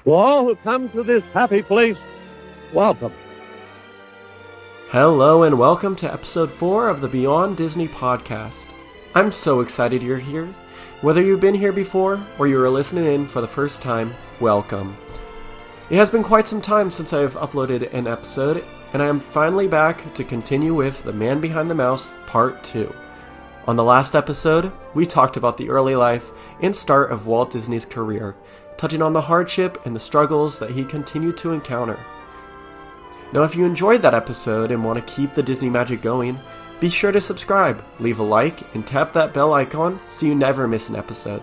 To all who come to this happy place, welcome. Hello and welcome to episode 4 of the Beyond Disney podcast. I'm so excited you're here. Whether you've been here before or you are listening in for the first time, welcome. It has been quite some time since I have uploaded an episode, and I am finally back to continue with The Man Behind the Mouse Part 2. On the last episode, we talked about the early life and start of Walt Disney's career, touching on the hardship and the struggles that he continued to encounter. Now, if you enjoyed that episode and want to keep the Disney magic going, be sure to subscribe, leave a like, and tap that bell icon so you never miss an episode.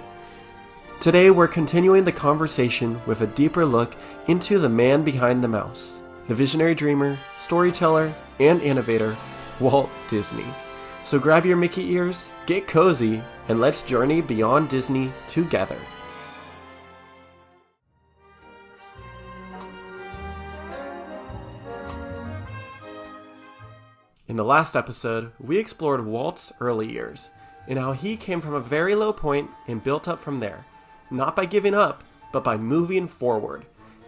Today, we're continuing the conversation with a deeper look into the man behind the mouse, the visionary dreamer, storyteller, and innovator, Walt Disney. So grab your Mickey ears, get cozy, and let's journey beyond Disney together. In the last episode, we explored Walt's early years, and how he came from a very low point and built up from there, not by giving up, but by moving forward.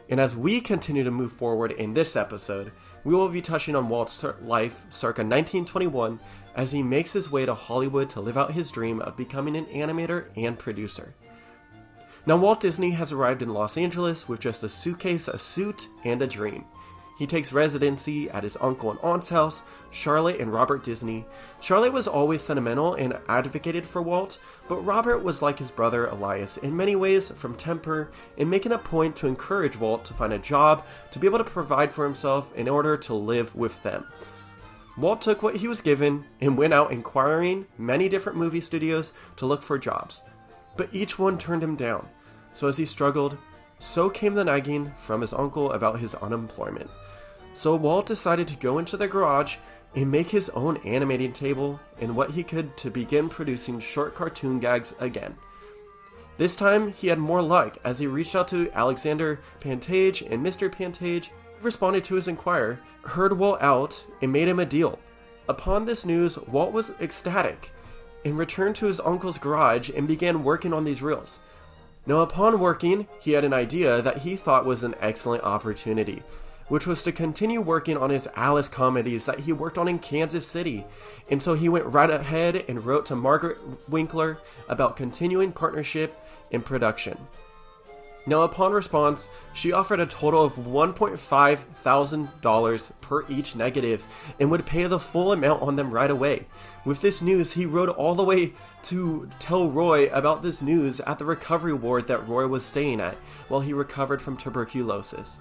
And as we continue to move forward in this episode, we will be touching on Walt's life circa 1921 as he makes his way to Hollywood to live out his dream of becoming an animator and producer. Now, Walt Disney has arrived in Los Angeles with just a suitcase, a suit, and a dream. He takes residency at his uncle and aunt's house, Charlotte and Robert Disney. Charlotte was always sentimental and advocated for Walt, but Robert was like his brother Elias in many ways from temper and making a point to encourage Walt to find a job to be able to provide for himself in order to live with them. Walt took what he was given and went out inquiring many different movie studios to look for jobs, but each one turned him down. So as he struggled, so came the nagging from his uncle about his unemployment. So Walt decided to go into the garage and make his own animating table and what he could to begin producing short cartoon gags again. This time he had more luck as he reached out to Alexander Pantage, and Mr. Pantage responded to his inquiry, heard Walt out, and made him a deal. Upon this news, Walt was ecstatic and returned to his uncle's garage and began working on these reels. Now, upon working, he had an idea that he thought was an excellent opportunity, which was to continue working on his Alice comedies that he worked on in Kansas City. And so he went right ahead and wrote to Margaret Winkler about continuing partnership in production. Now, upon response, she offered a total of $1.5 thousand per each negative and would pay the full amount on them right away. With this news, he rode all the way to tell Roy about this news at the recovery ward that Roy was staying at while he recovered from tuberculosis.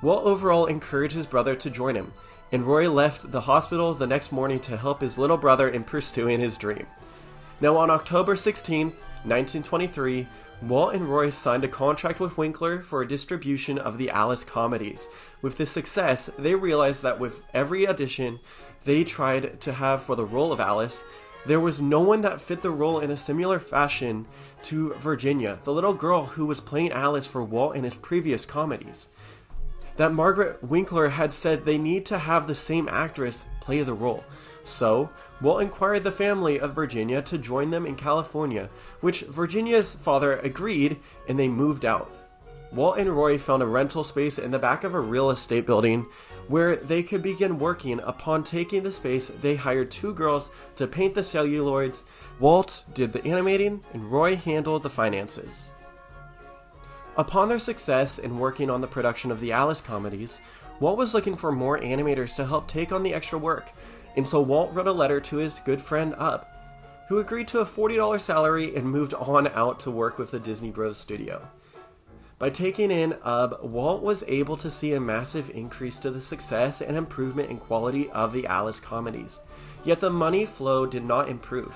Walt overall encouraged his brother to join him, and Roy left the hospital the next morning to help his little brother in pursuing his dream. Now, on October 16, 1923, Walt and Roy signed a contract with Winkler for a distribution of the Alice comedies. With this success, they realized that with every audition they tried to have for the role of Alice, there was no one that fit the role in a similar fashion to Virginia, the little girl who was playing Alice for Walt in his previous comedies. That Margaret Winkler had said they need to have the same actress play the role. So, Walt inquired the family of Virginia to join them in California, which Virginia's father agreed, and they moved out. Walt and Roy found a rental space in the back of a real estate building where they could begin working. Upon taking the space, they hired 2 girls to paint the celluloids. Walt did the animating, and Roy handled the finances. Upon their success in working on the production of the Alice comedies, Walt was looking for more animators to help take on the extra work, and so Walt wrote a letter to his good friend Ub, who agreed to a $40 salary and moved on out to work with the Disney Bros studio. By taking in Ub, Walt was able to see a massive increase to the success and improvement in quality of the Alice comedies, yet the money flow did not improve,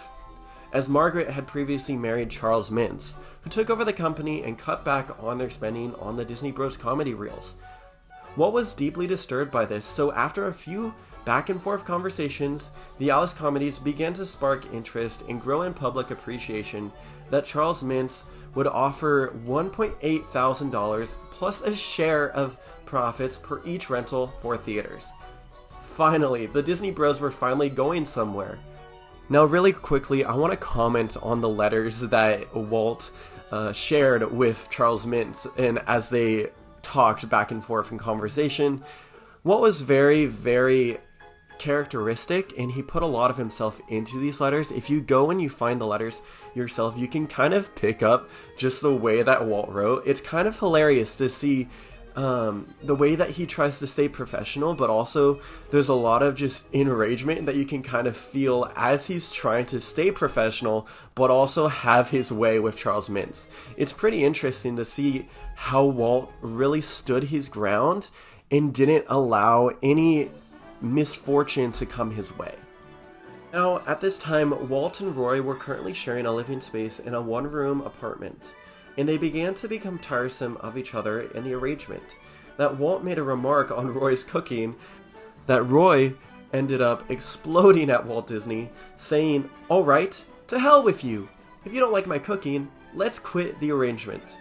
as Margaret had previously married Charles Mintz, who took over the company and cut back on their spending on the Disney Bros comedy reels. Walt was deeply disturbed by this, so after a few back and forth conversations, the Alice comedies began to spark interest and grow in public appreciation that Charles Mintz would offer $1.8 thousand plus a share of profits per each rental for theaters. Finally, the Disney Bros were finally going somewhere. Now, really quickly, I want to comment on the letters that Walt shared with Charles Mintz, and as they talked back and forth in conversation, Walt was very, very characteristic, and he put a lot of himself into these letters. If you go and you find the letters yourself, you can kind of pick up just the way that Walt wrote. It's kind of hilarious to see the way that he tries to stay professional, but also there's a lot of just enragement that you can kind of feel as he's trying to stay professional, but also have his way with Charles Mintz. It's pretty interesting to see how Walt really stood his ground and didn't allow any misfortune to come his way. Now, at this time, Walt and Roy were currently sharing a living space in a one-room apartment, and they began to become tiresome of each other in the arrangement. That Walt made a remark on Roy's cooking that Roy ended up exploding at Walt Disney, saying, "All right, to hell with you. If you don't like my cooking, let's quit the arrangement,"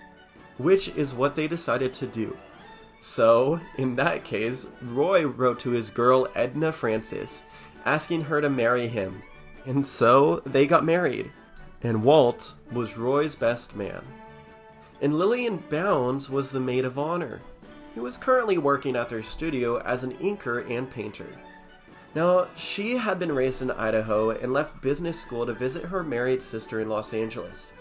which is what they decided to do. So, in that case, Roy wrote to his girl Edna Francis, asking her to marry him, and so they got married, and Walt was Roy's best man. And Lillian Bounds was the maid of honor, who was currently working at their studio as an inker and painter. Now, she had been raised in Idaho and left business school to visit her married sister in Los Angeles.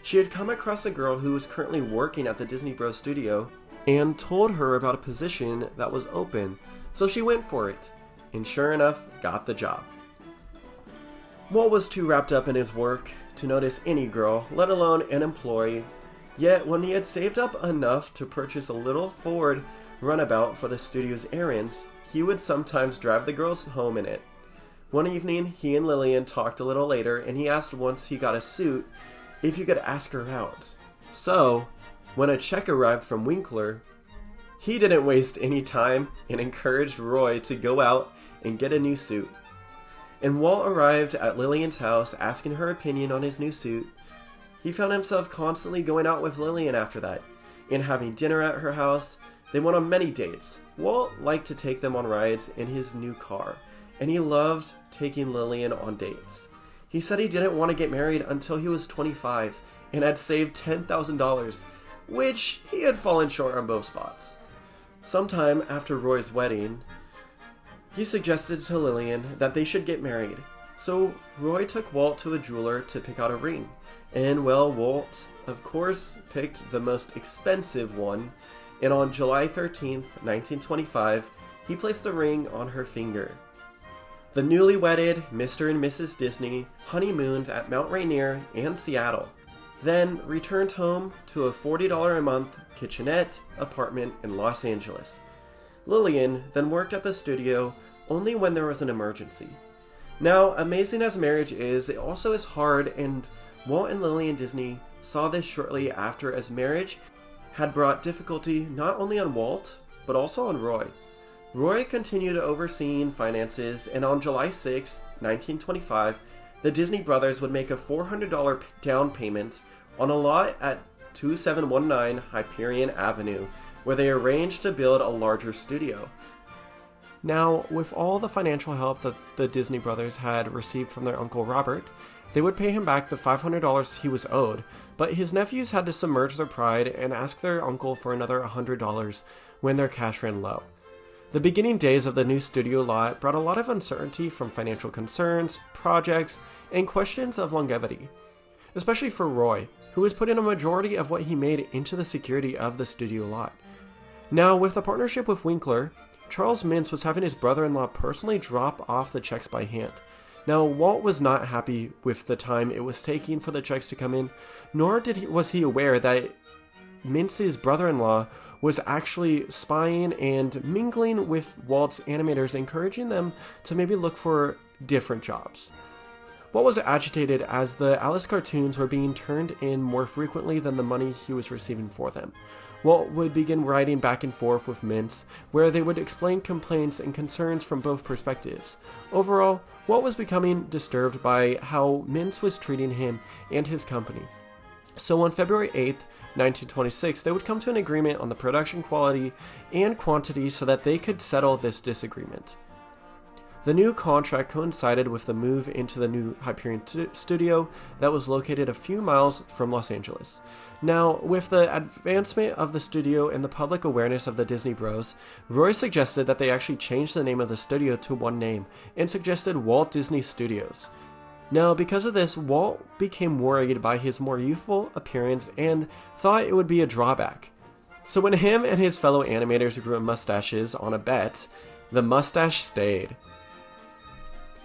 She had come across a girl who was currently working at the Disney Bros studio and told her about a position that was open, so she went for it, and sure enough, got the job. Walt was too wrapped up in his work to notice any girl, let alone an employee. Yet, when he had saved up enough to purchase a little Ford runabout for the studio's errands, he would sometimes drive the girls home in it. One evening, he and Lillian talked a little later, and he asked once he got a suit if he could ask her out. So, when a check arrived from Winkler, he didn't waste any time and encouraged Roy to go out and get a new suit. And Walt arrived at Lillian's house asking her opinion on his new suit. He found himself constantly going out with Lillian after that, and having dinner at her house. They went on many dates. Walt liked to take them on rides in his new car, and he loved taking Lillian on dates. He said he didn't want to get married until he was 25 and had saved $10,000, which he had fallen short on both spots. Sometime after Roy's wedding, he suggested to Lillian that they should get married. So Roy took Walt to a jeweler to pick out a ring. And well, Walt, of course, picked the most expensive one, and on July 13th, 1925, he placed the ring on her finger. The newly wedded Mr. and Mrs. Disney honeymooned at Mount Rainier and Seattle, then returned home to a $40 a month kitchenette apartment in Los Angeles. Lillian then worked at the studio only when there was an emergency. Now, amazing as marriage is, it also is hard, and Walt and Lillian Disney saw this shortly after, as marriage had brought difficulty not only on Walt, but also on Roy. Roy continued overseeing finances, and on July 6, 1925, the Disney brothers would make a $400 down payment on a lot at 2719 Hyperion Avenue, where they arranged to build a larger studio. Now, with all the financial help that the Disney brothers had received from their uncle Robert, they would pay him back the $500 he was owed, but his nephews had to submerge their pride and ask their uncle for another $100 when their cash ran low. The beginning days of the new studio lot brought a lot of uncertainty from financial concerns, projects, and questions of longevity, especially for Roy, who was putting a majority of what he made into the security of the studio lot. Now, with the partnership with Winkler, Charles Mintz was having his brother-in-law personally drop off the checks by hand. Now, Walt was not happy with the time it was taking for the checks to come in, nor was he aware that Mintz's brother-in-law was actually spying and mingling with Walt's animators, encouraging them to maybe look for different jobs. Walt was agitated as the Alice cartoons were being turned in more frequently than the money he was receiving for them. Walt would begin writing back and forth with Mintz, where they would explain complaints and concerns from both perspectives. Overall, Walt was becoming disturbed by how Mintz was treating him and his company. So on February 8th, 1926, they would come to an agreement on the production quality and quantity so that they could settle this disagreement. The new contract coincided with the move into the new Hyperion studio that was located a few miles from Los Angeles. Now, with the advancement of the studio and the public awareness of the Disney Bros, Roy suggested that they actually change the name of the studio to one name and suggested Walt Disney Studios. Now, because of this, Walt became worried by his more youthful appearance and thought it would be a drawback. So when him and his fellow animators grew mustaches on a bet, the mustache stayed.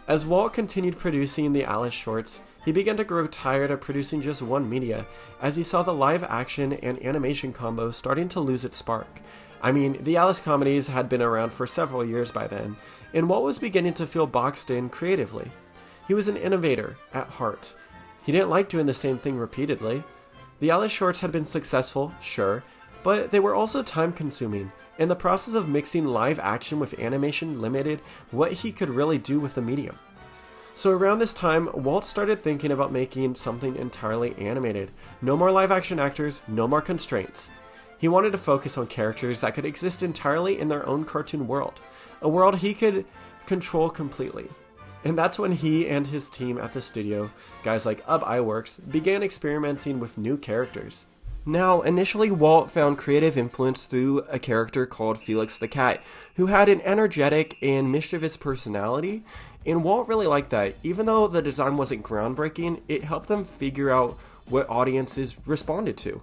As Walt continued producing the Alice shorts, he began to grow tired of producing just one media, as he saw the live action and animation combo starting to lose its spark. I mean, the Alice comedies had been around for several years by then, and Walt was beginning to feel boxed in creatively. He was an innovator at heart. He didn't like doing the same thing repeatedly. The Alice shorts had been successful, sure, but they were also time-consuming, and the process of mixing live action with animation limited what he could really do with the medium. So around this time, Walt started thinking about making something entirely animated. No more live action actors, no more constraints. He wanted to focus on characters that could exist entirely in their own cartoon world, a world he could control completely. And that's when he and his team at the studio, guys like Iworks, began experimenting with new characters. Now, initially Walt found creative influence through a character called Felix the Cat, who had an energetic and mischievous personality, and Walt really liked that. Even though the design wasn't groundbreaking, it helped them figure out what audiences responded to.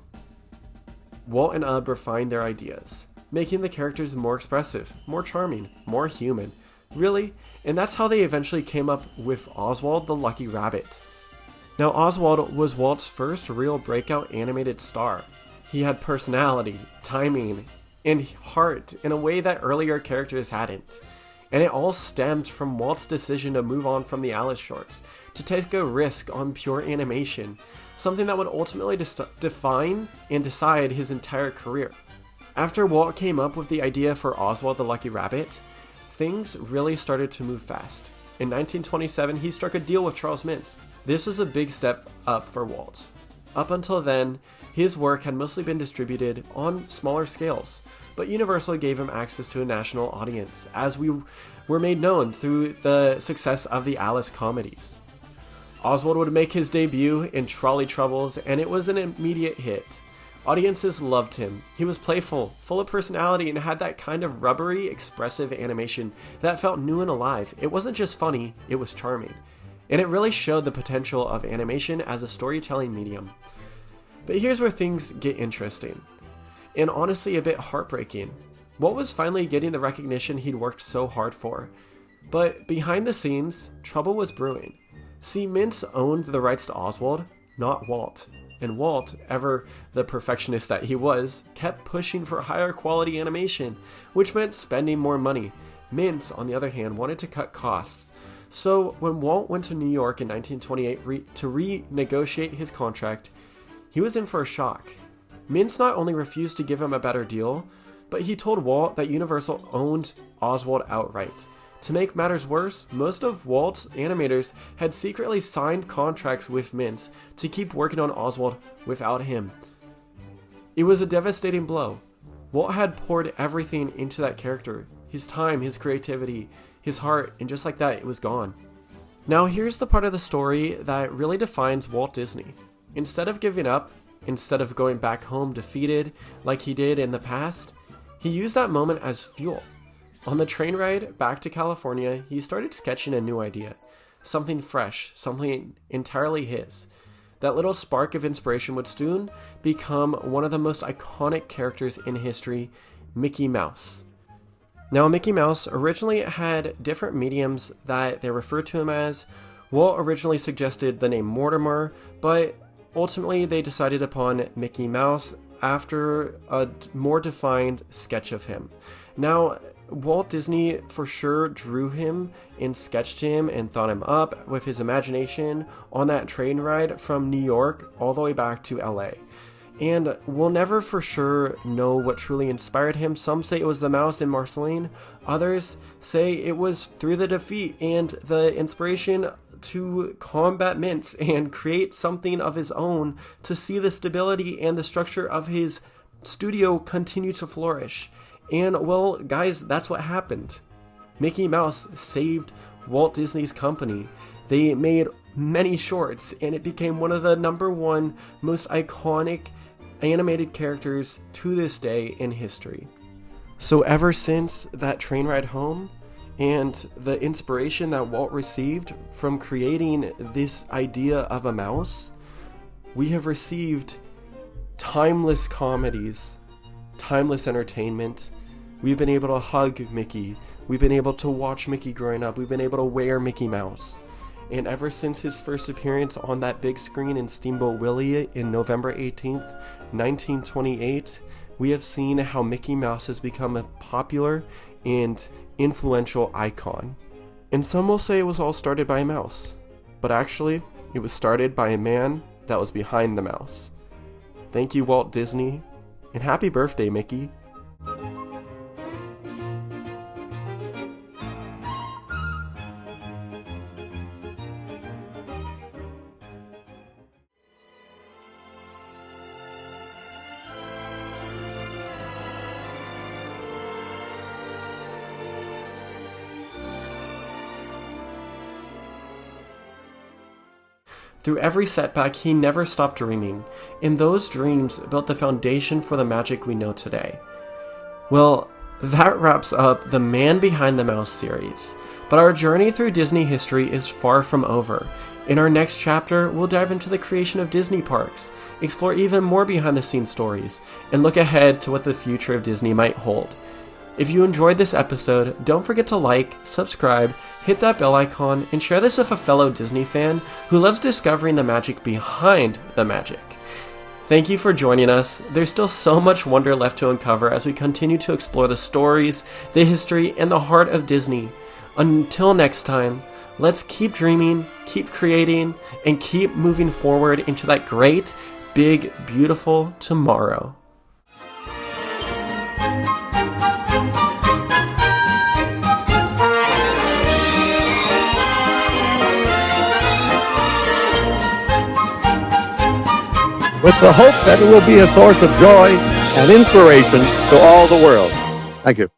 Walt and Ub refined their ideas, making the characters more expressive, more charming, more human. Really, and that's how they eventually came up with Oswald the Lucky Rabbit. Now, Oswald was Walt's first real breakout animated star. He had personality, timing, and heart in a way that earlier characters hadn't. And it all stemmed from Walt's decision to move on from the Alice shorts, to take a risk on pure animation, something that would ultimately define and decide his entire career. After Walt came up with the idea for Oswald the Lucky Rabbit, things really started to move fast. In 1927, he struck a deal with Charles Mintz. This was a big step up for Walt. Up until then, his work had mostly been distributed on smaller scales, but Universal gave him access to a national audience, as we were made known through the success of the Alice comedies. Oswald would make his debut in Trolley Troubles, and it was an immediate hit. Audiences loved him. He was playful, full of personality, and had that kind of rubbery, expressive animation that felt new and alive. It wasn't just funny, it was charming. And it really showed the potential of animation as a storytelling medium. But here's where things get interesting, and honestly a bit heartbreaking. Walt was finally getting the recognition he'd worked so hard for. But behind the scenes, trouble was brewing. See, Mintz owned the rights to Oswald, not Walt. And Walt, ever the perfectionist that he was, kept pushing for higher quality animation, which meant spending more money. Mintz, on the other hand, wanted to cut costs. So when Walt went to New York in 1928 to renegotiate his contract, he was in for a shock. Mintz not only refused to give him a better deal, but he told Walt that Universal owned Oswald outright. To make matters worse, most of Walt's animators had secretly signed contracts with Mintz to keep working on Oswald without him. It was a devastating blow. Walt had poured everything into that character, his time, his creativity, his heart, and just like that, it was gone. Now here's the part of the story that really defines Walt Disney. Instead of giving up, instead of going back home defeated like he did in the past, he used that moment as fuel. On the train ride back to California, he started sketching a new idea. Something fresh, something entirely his. That little spark of inspiration would soon become one of the most iconic characters in history, Mickey Mouse. Now, Mickey Mouse originally had different mediums that they referred to him as. Walt originally suggested the name Mortimer, but ultimately they decided upon Mickey Mouse after a more defined sketch of him. Now, Walt Disney for sure drew him and sketched him and thought him up with his imagination on that train ride from New York all the way back to LA. And we'll never for sure know what truly inspired him. Some say it was the mouse in Marceline. Others say it was through the defeat and the inspiration to combat Mintz and create something of his own to see the stability and the structure of his studio continue to flourish. And well, guys, that's what happened. Mickey Mouse saved Walt Disney's company. They made many shorts, and it became one of the #1 most iconic animated characters to this day in history. So ever since that train ride home, and the inspiration that Walt received from creating this idea of a mouse, we have received timeless comedies, timeless entertainment. We've been able to hug Mickey. We've been able to watch Mickey growing up. We've been able to wear Mickey Mouse. And ever since his first appearance on that big screen in Steamboat Willie in November 18th, 1928, we have seen how Mickey Mouse has become a popular and influential icon. And some will say it was all started by a mouse, but actually, it was started by a man that was behind the mouse. Thank you, Walt Disney, and happy birthday, Mickey. Through every setback, he never stopped dreaming, and those dreams built the foundation for the magic we know today. Well, that wraps up the Man Behind the Mouse series, but our journey through Disney history is far from over. In our next chapter, we'll dive into the creation of Disney parks, explore even more behind-the-scenes stories, and look ahead to what the future of Disney might hold. If you enjoyed this episode, don't forget to like, subscribe, hit that bell icon, and share this with a fellow Disney fan who loves discovering the magic behind the magic. Thank you for joining us. There's still so much wonder left to uncover as we continue to explore the stories, the history, and the heart of Disney. Until next time, let's keep dreaming, keep creating, and keep moving forward into that great, big, beautiful tomorrow. With the hope that it will be a source of joy and inspiration to all the world. Thank you.